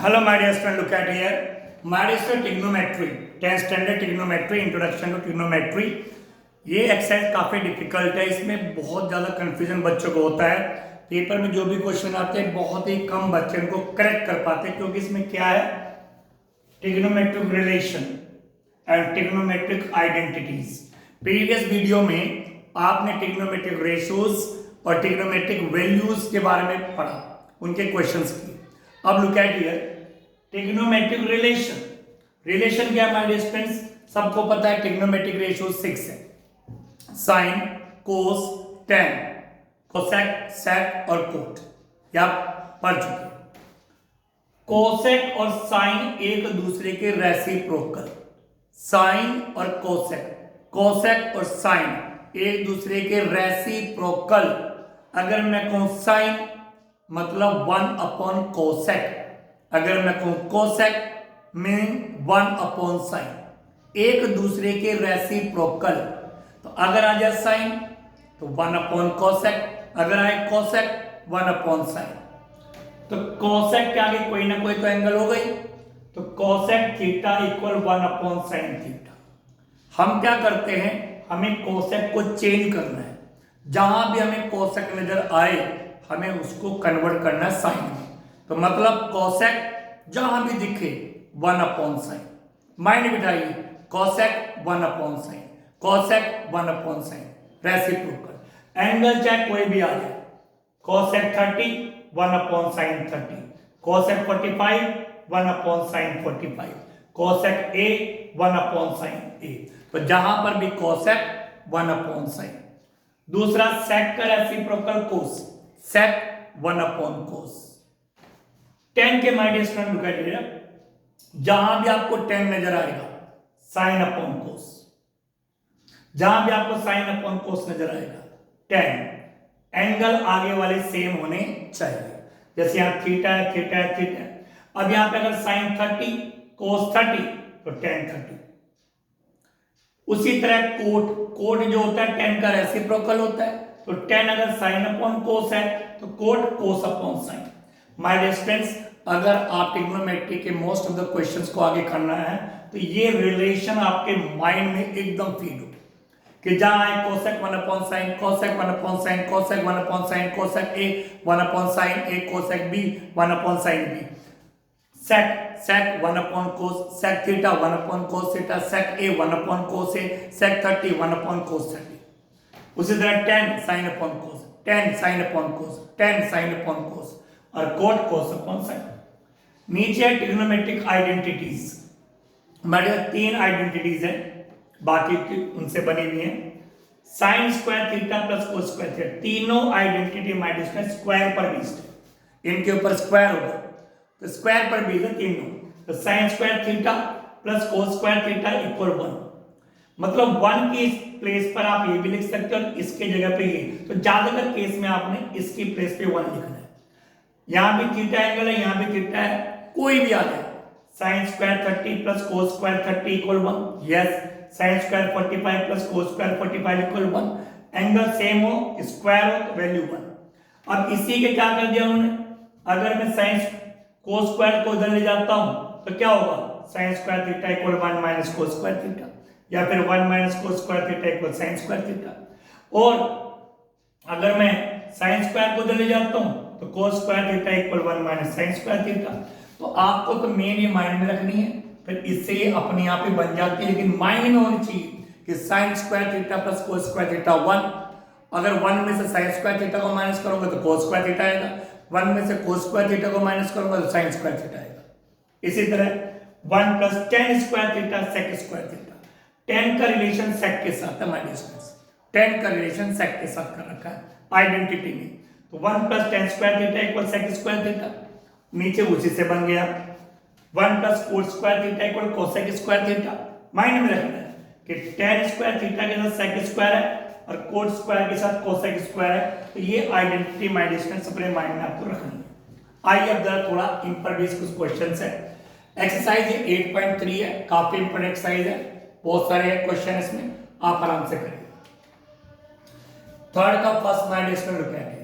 Hello, my dear student. Look at here. My dear student, trigonometry, 10th standard trigonometry, introduction to trigonometry. ये exercise काफी difficult है, इसमें बहुत ज्यादा confusion बच्चों को होता है। पेपर में जो भी क्वेश्चन आते हैं बहुत ही कम बच्चे इनको करेक्ट कर पाते हैं, क्योंकि इसमें क्या है, trigonometric relation and trigonometric identities. Previous video में आपने ट्रिग्नोमेट्रिक रेशियोज और ट्रिग्नोमेट्रिक वैल्यूज के बारे में पढ़ा, उनके क्वेश्चंस किए। अब look at here trigonometric relation. Relation क्या है माय डियर स्टूडेंट्स, सबको पता है ट्रिग्नोमेट्रिक रेशियो 6 है, साइन, कोस, टेन, कोसेक, सेक और कोट, ये आप पढ़ चुके हैं। कोसेक और साइन एक दूसरे के रेसिप्रोकल, साइन और कोसेक, कोसेक और साइन एक दूसरे के रेसिप्रोकल। अगर मैं कहूं साइन मतलब 1 अपॉन कोसेक, अगर मैं कहूं कोसेक मीन 1 अपॉन साइन, एक दूसरे के रेसिप्रोकल। तो अगर आ जाए साइन तो 1 अपॉन कोसेक, अगर आए कोसेक 1 अपॉन साइन। तो कोसेक के आगे कोई ना कोई तो एंगल हो गई, तो cosec theta equal 1 upon sine theta. हम क्या करते हैं, हमें कोसेक को चेंज करना है, जहां भी हमें कोसेक नजर आए हमें उसको कन्वर्ट करना है साइन में। तो मतलब कोसेक जहां भी दिखे 1 अपॉन साइन, माइंड बिठाइए, cosec 1 upon sine, cosec 1 upon sine, reciprocal. Angle चाहे कोई भी आ जाए, cosec 30 1 upon sine 30, cosec 45 1 upon sine 45, cosec A 1 upon sine A. तो जहां पर भी कोसेक 1 अपॉन साइन। दूसरा सेक का reciprocal cos, sec 1 upon cos. Tan के my dear student look at here, जहां भी आपको टेन नजर आएगा साइन अपॉन कोस, जहां भी आपको साइन अपॉन कोस नजर आएगा टेन, एंगल आगे वाले सेम होने चाहिए। जैसे यहां थीटा है, थीटा है, थीटा है। अब यहां पे अगर साइन 30 कोस 30 तो टेन 30। उसी तरह कोट, कोट जो होता है 10 का रेसिप्रोकल होता है, तो 10 अगर साइन अपॉन कोस है तो cot cos upon sine. My dear students, अगर आप ट्रिग्नोमेट्री के मोस्ट ऑफ द क्वेश्चंस को आगे करना है तो ये रिलेशन आपके माइंड में एकदम फीड हो कि जहां है cosec 1 upon sine, cosec 1 upon sine, cosec 1 upon sine, cosec A 1 upon sine A, cosec B 1 upon sine B, sec sec 1 upon cos, sec theta 1 upon cos theta, sec A 1 upon cos A, sec 30 1 upon cos 30। उसी तरह 10 sine upon cos, 10 sine upon cos, 10 sine upon cos और cot cos upon sign. नीचे trigonometric identities, हमारे 3 identities है, बाकी उनसे बनी हुई है। Sine square theta plus cos square theta, तीनों identity my dear square square पर बेस्ड है, इनके ऊपर स्क्वायर होगा तो स्क्वायर पर बेस्ड है तीनों। तो sine square theta plus cos square theta equal 1, मतलब 1 की प्लेस पर आप ये भी लिख सकते हो और इसके जगह पे ये। तो ज्यादातर केस में आपने इसकी प्लेस पे 1 लिखना है। यहां भी थीटा एंगल है, यहां भी थीटा है, कोई भी आ जाए, sine square 30 plus cos square 30 equal 1, yes. Sine square 45 plus cos square 45 equal 1, angle same हो, स्क्वायर हो तो वैल्यू 1। अब इसी के क्या कर दिया उन्होंने, अगर मैं साइन कोस स्क्वायर को उधर ले जाता हूं तो क्या होगा, sign square theta equal 1 minus cos square theta, या फिर 1 minus cos square theta equal sign square theta. और अगर मैं साइन स्क्वायर को उधर ले जाता हूं तो cos square theta equal 1 minus sign square theta. तो आपको तो मेन ये माइंड में रखनी है, फिर इससे ये अपने आप ही बन जाती है, लेकिन माइंड में होनी चाहिए कि sine square theta plus cos square theta 1। अगर 1 में से साइन स्क्वायर थीटा को माइनस करोगे तो कोस स्क्वायर थीटा आएगा, 1 में से कोस स्क्वायर थीटा को माइनस करोगे तो साइन स्क्वायर थीटा आएगा। इसी तरह 1 plus tan square theta sec square theta, 10 का रिलेशन सेक के साथ है माय डियर स्टूडेंट्स, 10 का रिलेशन सेक के साथ कर रखा है आइडेंटिटी में। तो 1 plus tan square theta equal sec square theta, नीचे उसी से बन गया 1 plus cot square theta equal cosec square theta. Mind में रखना है कि टेन स्क्वायर थीटा के साथ सेक स्क्वायर है और कोट स्क्वायर के साथ कोसेक स्क्वायर है, तो ये आइडेंटिटी माय डियर स्टूडेंट्स अपने माइंड में आपको रखनी है। आइए अब जरा थोड़ा इन पर बेस कुछ क्वेश्चंस है। एक्सरसाइज 8.3 है, काफी इंपॉर्टेंट एक्सरसाइज है, बहुत सारे क्वेश्चन है इसमें, आप आराम से करिए। थर्ड का first my dear student look at,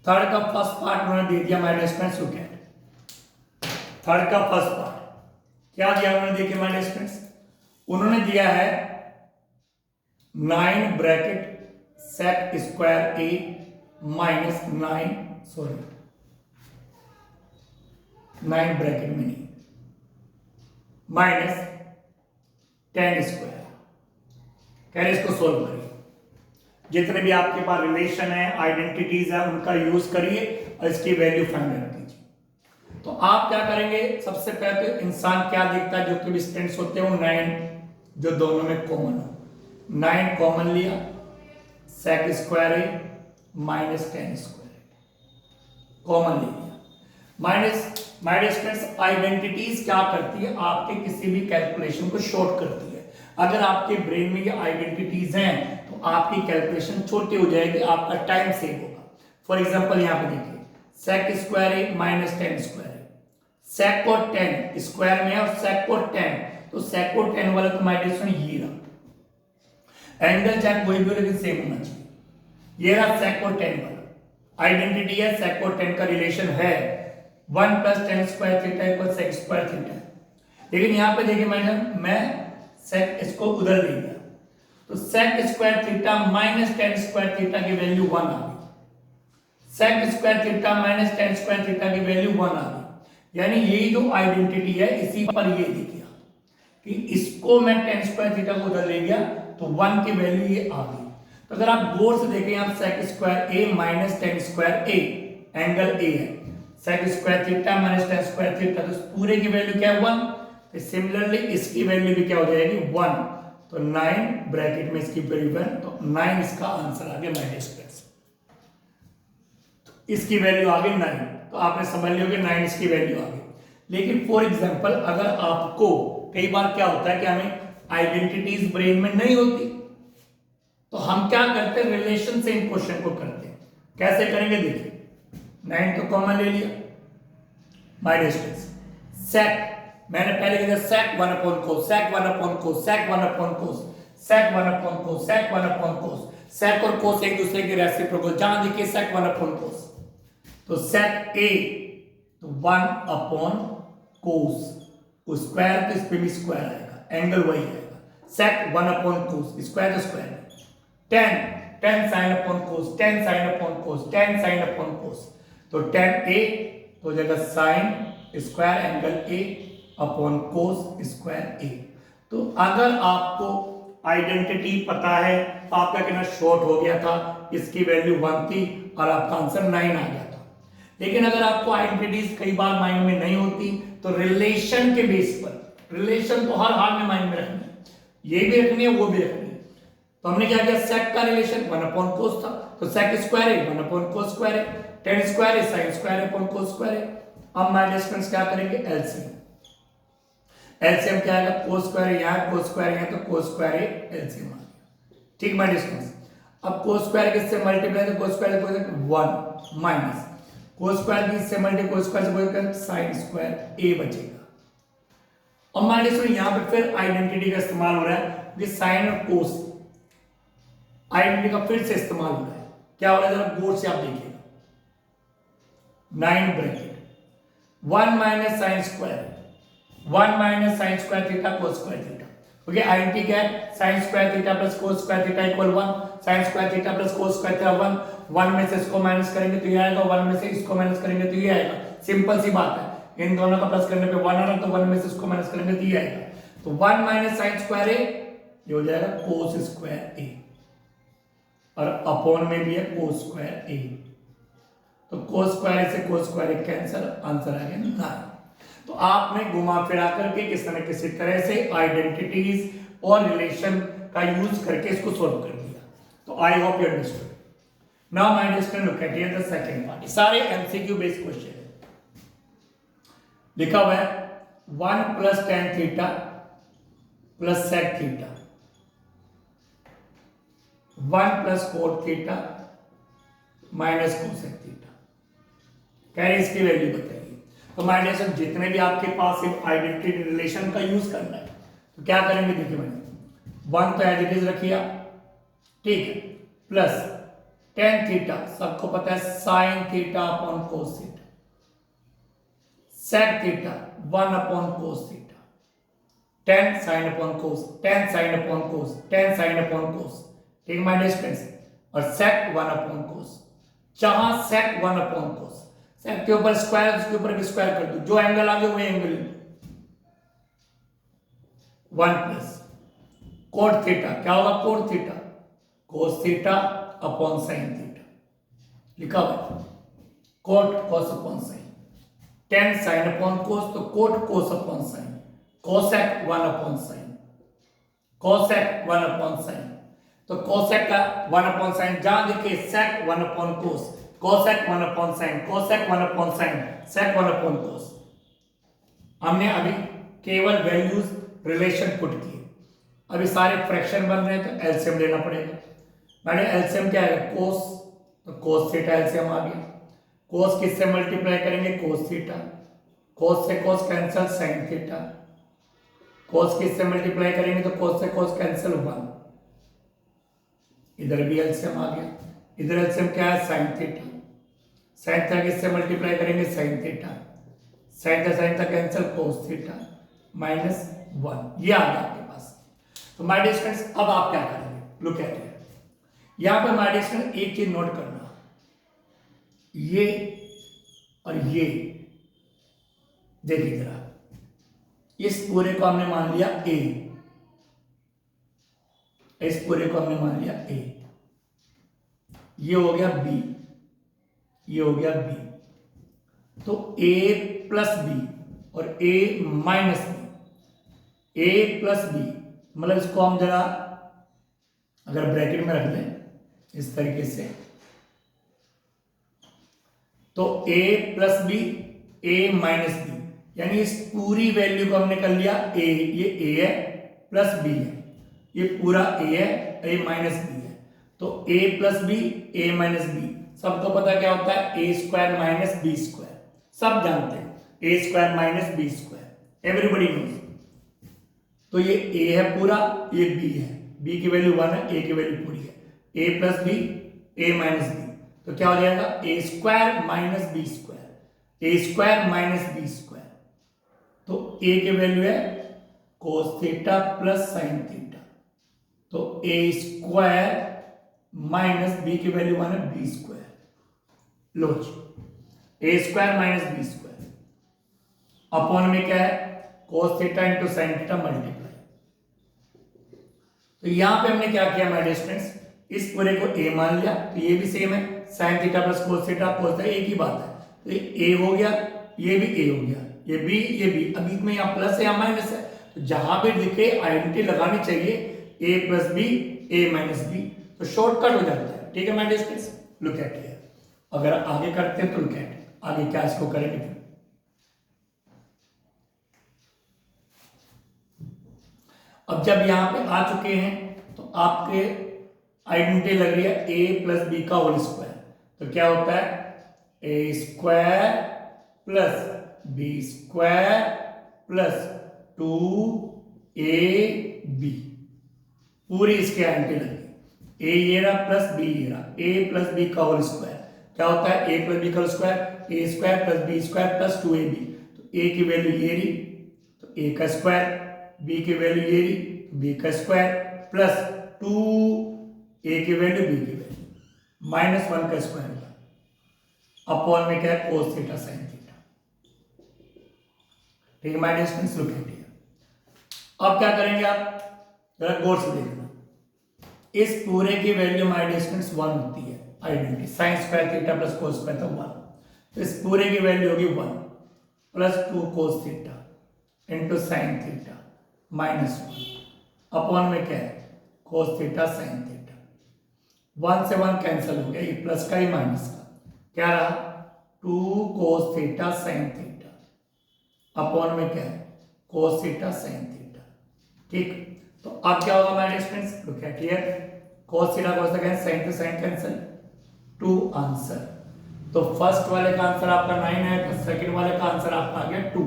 third का फर्स्ट पार्ट उन्होंने दे दिया my dear students look at. Third का फर्स्ट पार्ट क्या दिया उन्होंने, देखिए माय डियर स्टूडेंट्स, उन्होंने दिया है 9 bracket sec square A minus 9 bracket में नहीं माइनस 10 स्क्वायर। कह रहे इसको सोल्व करिए, जितने भी आपके पास रिलेशन है, आइडेंटिटीज है, उनका यूज करिए और इसकी वैल्यू फाइंड आउट कीजिए। तो आप क्या करेंगे, सबसे पहले तो इंसान क्या देखता है, जो कि स्टूडेंट्स होते हैं वो 9 जो दोनों में कॉमन हो, 9 कॉमन लिया, सेक square A minus 10 square common ले लिया, माइनस माइनस स्टूडेंट्स आइडेंटिटीज क्या करती है, आपके किसी भी कैलकुलेशन को शॉर्ट करती है। अगर आपके ब्रेन में ये आइडेंटिटीज हैं तो आपकी कैलकुलेशन छोटी हो जाएगी, आपका टाइम सेव होगा। फॉर एग्जांपल यहां पे देखिए, सेक स्क्वायर ए माइनस 10 स्क्वायर है, सेक को 10 स्क्वायर में है और सेक को 10, तो सेक को 10 वाला तो माइनस ये रहा, एंगल चाहे कोई भी लेकिन सेम होना चाहिए, ये रहा सेक को 10 वाला आइडेंटिटी है, सेक को 10 का रिलेशन है 1 + 10 square theta equal sec square theta. लेकिन यहां पे देखिए मैं सेक इसको उधर ले गया, तो sec square theta minus 10 square theta की वैल्यू 1 आ गई, sec square theta minus 10 square theta की वैल्यू 1 आ गई। यानी यही जो आइडेंटिटी है इसी पर ये दिख गया कि इसको मैं 10 स्क्वायर थीटा को उधर ले गया तो 1 की वैल्यू ये आ गई। तो अगर आप गौर से देखें, आप sec square A minus 10 square A angle A है, sec square theta minus 10 square theta, तो पूरे की वैल्यू क्या है 1। तो सिमिलरली इसकी वैल्यू भी क्या हो जाएगी 1, तो 9 ब्रैकेट में इसकी वैल्यू 1, तो 9 इसका आंसर आ गया माइनस प्लस, तो इसकी वैल्यू आ गई 9, तो आपने समझ लिया कि 9 इसकी वैल्यू आ गई। लेकिन फॉर एग्जांपल अगर आपको कई बार क्या होता है कि हमें आइडेंटिटीज ब्रेन में नहीं होती, तो हम क्या करते हैं, रिलेशन से इन क्वेश्चन को करते हैं। कैसे करेंगे देखिए, 9 तो कॉमन ले लिया, माइनस सेक मैंने पहले किया सेक 1 upon cos, sec 1 upon cos, sec 1 upon cos, sec 1 upon cos, sec 1 upon cos. सेक और कोस एक दूसरे के रेसिप्रोकल, जहां देखिए सेक 1 अपॉन कोस, तो सेक ए तो 1 अपॉन कोस, स्क्वायर तो इस पे भी स्क्वायर आएगा, एंगल वही आएगा, सेक 1 अपॉन कोस, स्क्वायर तो square, 10 sine upon cos, 10 sine upon cos, 10 sine upon cos, तो 10 ए तो जगह sine square angle A upon cos square A. तो अगर आपको आइडेंटिटी पता है तो आपका कहना शॉर्ट हो गया था, इसकी वैल्यू 1 थी और आपका आंसर 9 आ गया था। लेकिन अगर आपको आइडेंटिटीज कई बार माइंड में नहीं होती तो रिलेशन के बेस पर, रिलेशन तो हर हाल में माइंड में रखनी है, ये भी रखनी है वो भी रखनी है। तो हमने क्या किया, सेक का रिलेशन 1 अपॉन कोस था, तो सेक स्क्वायर है 1 अपॉन कोस स्क्वायर है, 10 स्क्वायर है sine square upon cos square है। अब माइनस फ्रेंड्स क्या करेंगे, एलसीएम, एलसीएम क्या आएगा, कोस स्क्वायर यहाँ, कोस स्क्वायर यहाँ, तो कोस स्क्वायर है एलसीएम आ गया, ठीक माइनस फ्रेंड्स। अब कोस स्क्वायर किससे मल्टीप्लाई, तो cos square 1 minus cos square किससे मल्टीप्लाई, कोस स्क्वायर से साइन स्क्वायर ए बचेगा। अब माइनस फ्रेंड्स यहाँ पे फिर आइडेंटिटी का इस्तेमाल हो रहा है, कि साइन और कोस आइडेंटिटी का फिर से इस्तेमाल हो रहा है। क्या हो रहा है जरा गौर से आप देखिएगा, 9 bracket 1 minus sine square, 1 minus sign square theta cos square theta, okay. Identity क्या है, sine square theta plus cos square theta equal 1, sign square theta plus cos square theta 1, 1 में से इसको माइनस करेंगे तो ये आएगा, 1 में से इसको माइनस करेंगे तो ये आएगा। सिंपल सी बात है, इन दोनों का प्लस करने पे 1 आ रहा, तो 1 में से इसको माइनस करेंगे तो ये आएगा, तो 1 माइनस साइन स्क्वायर ए ये हो जाएगा कोस स्क्वायर ए, और अपॉन में भी है कोस स्क्वायर ए, तो कोस स्क्वायर से कोस स्क्वायर कैंसिल, आंसर आ गया 9। तो आपने घुमा फिरा करके किसी तरह से आइडेंटिटीज और रिलेशन का यूज करके इसको सॉल्व कर दिया। तो I hope you understood. Now my dear student, look at here the second part, सारे एमसीक्यू बेस्ड क्वेश्चन है। लिखा हुआ है 1 + tan theta plus sec theta, 1 + cot theta minus cosec theta, कह रहे इसकी वैल्यू बताइए। तो माय डियर स्टूडेंट, जितने भी आपके पास आइडेंटिटी रिलेशन का यूज करना है तो क्या करेंगे, देखिए मैंने 1 तो एज इट इज रखिया, ठीक है, प्लस tan थीटा सबको पता है sine theta upon cos theta, sec theta 1 upon cos theta, tan sin upon cos, tan sin upon cos, tan sin upon cos, ठीक है माय डियर स्टूडेंट्स, और sec 1 upon cos, जहां sec 1 upon cos, sec के ऊपर square, उसके ऊपर भी square कर दो, जो एंगल आ गया वही एंगल ले लो, 1 प्लस cot थीटा, क्या होगा cot theta, cos theta upon sin theta, लिखा हुआ cot cos upon sin, tan sin upon cos तो cot cos upon sin, cosec 1 upon sin, cosec 1 upon sin, तो cosec का 1 अपॉन sin, जहां देखिए sec 1 upon cos, cosec 1 upon sin, cosec 1 upon sin, sec 1 upon cos, हमने अभी केवल values relation put किए, अभी सारे फ्रैक्शन बन रहे हैं तो एलसीएम लेना पड़ेगा। मैंने एलसीएम क्या है कोस, तो कोस थीटा एलसीएम आ गया, कोस किससे मल्टीप्लाई करेंगे कोस थीटा, कोस से कोस कैंसिल साइन थीटा, कोस किससे मल्टीप्लाई करेंगे तो कोस से कोस कैंसिल 1, इधर भी एलसीएम आ गया, इधर एलसीएम क्या है साइन थीटा, साइन थीटा किससे मल्टीप्लाई करेंगे sine theta, sine theta cancel cos theta minus 1, ये आ गया आपके पास। तो माय डियर स्टूडेंट्स अब आप क्या करेंगे, लुक एट हियर, यहां पे माय डियर स्टूडेंट एक चीज नोट करना, ये और ये देखिए जरा, इस पूरे को हमने मान लिया a, इस पूरे को हमने मान लिया a, ये हो गया b, ये हो गया b, तो a प्लस b और a minus b, a plus b, मतलब इसको हम जरा अगर ब्रैकेट में रख लें इस तरीके से, तो a plus b a minus b, यानी इस पूरी वैल्यू को हमने कर लिया a, ये a है प्लस b है, ये पूरा a है, a माइनस b है, तो a plus b a minus b, सबको पता क्या होता है a square minus b square, सब जानते हैं a square minus b square, everybody knows. तो ये a है पूरा, ये b है, b की वैल्यू 1 है, a की वैल्यू पूरी है, a plus b a minus b, तो क्या हो जाएगा a square minus b square, a square minus b square, तो a की वैल्यू है cos theta plus sin theta, तो a स्क्वायर माइनस b की वैल्यू 1 है b स्क्वायर, लो जी a square minus b square upon में क्या है cos theta into sin theta multiply, तो यहां पे हमने क्या किया माय डियर स्टूडेंट्स, इस पूरे को a मान लिया, तो ये भी सेम है sin theta plus cos theta cos theta एक ही बात है, तो ये a हो गया, ये भी a हो गया, ये b, ये b, अभी में यहाँ प्लस है या माइनस है, तो जहां भी दिखे आइडेंटिटी लगानी चाहिए a plus b a minus b, तो शॉर्टकट हो जाता है, ठीक है my dear students, look at here, अगर आगे करते हैं तो लुक एट, आगे क्या इसको करेंगे फिर, अब जब यहां पे आ चुके हैं तो आपके आइडेंटिटी लग रही है a प्लस बी का होल स्क्वायर, तो क्या होता है a square plus b square plus 2ab, पूरी इसके आइडेंटिटी लगी, a ये रहा प्लस b ये रहा, a प्लस b का होल स्क्वायर, क्या होता है a प्लस b का whole square, a square plus b square plus 2ab, तो a की वैल्यू ये रही तो a का स्क्वायर, b की वैल्यू ये रही b का स्क्वायर प्लस 2a की वैल्यू b की वैल्यू माइनस 1 का स्क्वायर होगा अपॉन में क्या है cos थीटा sin थीटा, ठीक है my dear students, look at here, अब क्या करेंगे आप जरा गौर से देखना, इस पूरे की वैल्यू माय डियर स्टूडेंट्स 1 होती है, identity sin square theta plus cos square तो 1, तो इस पूरे की वैल्यू होगी 1 plus 2 cos theta into sin theta minus 1 upon में क्या है cos थीटा sin थीटा, 1 से 1 कैंसिल हो गया, ये प्लस का ही माइनस का, क्या रहा 2 cos theta sin theta upon में क्या है cos थीटा sin थीटा, ठीक, तो अब क्या होगा my students, look at here, cos theta cos theta sin theta sin cancel, 2 answer, तो फर्स्ट वाले का आंसर आपका 9 है, तो सेकंड वाले का आंसर आपका आ गया 2।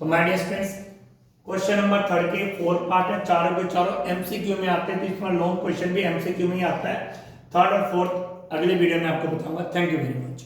तो my dear students question number 3 के 4 पार्ट है, चारों के चारों एमसीक्यू में आते हैं, तो इसमें लॉन्ग क्वेश्चन भी एमसीक्यू में ही आता है, थर्ड और फोर्थ अगले वीडियो में आपको बताऊंगा। Thank you very much.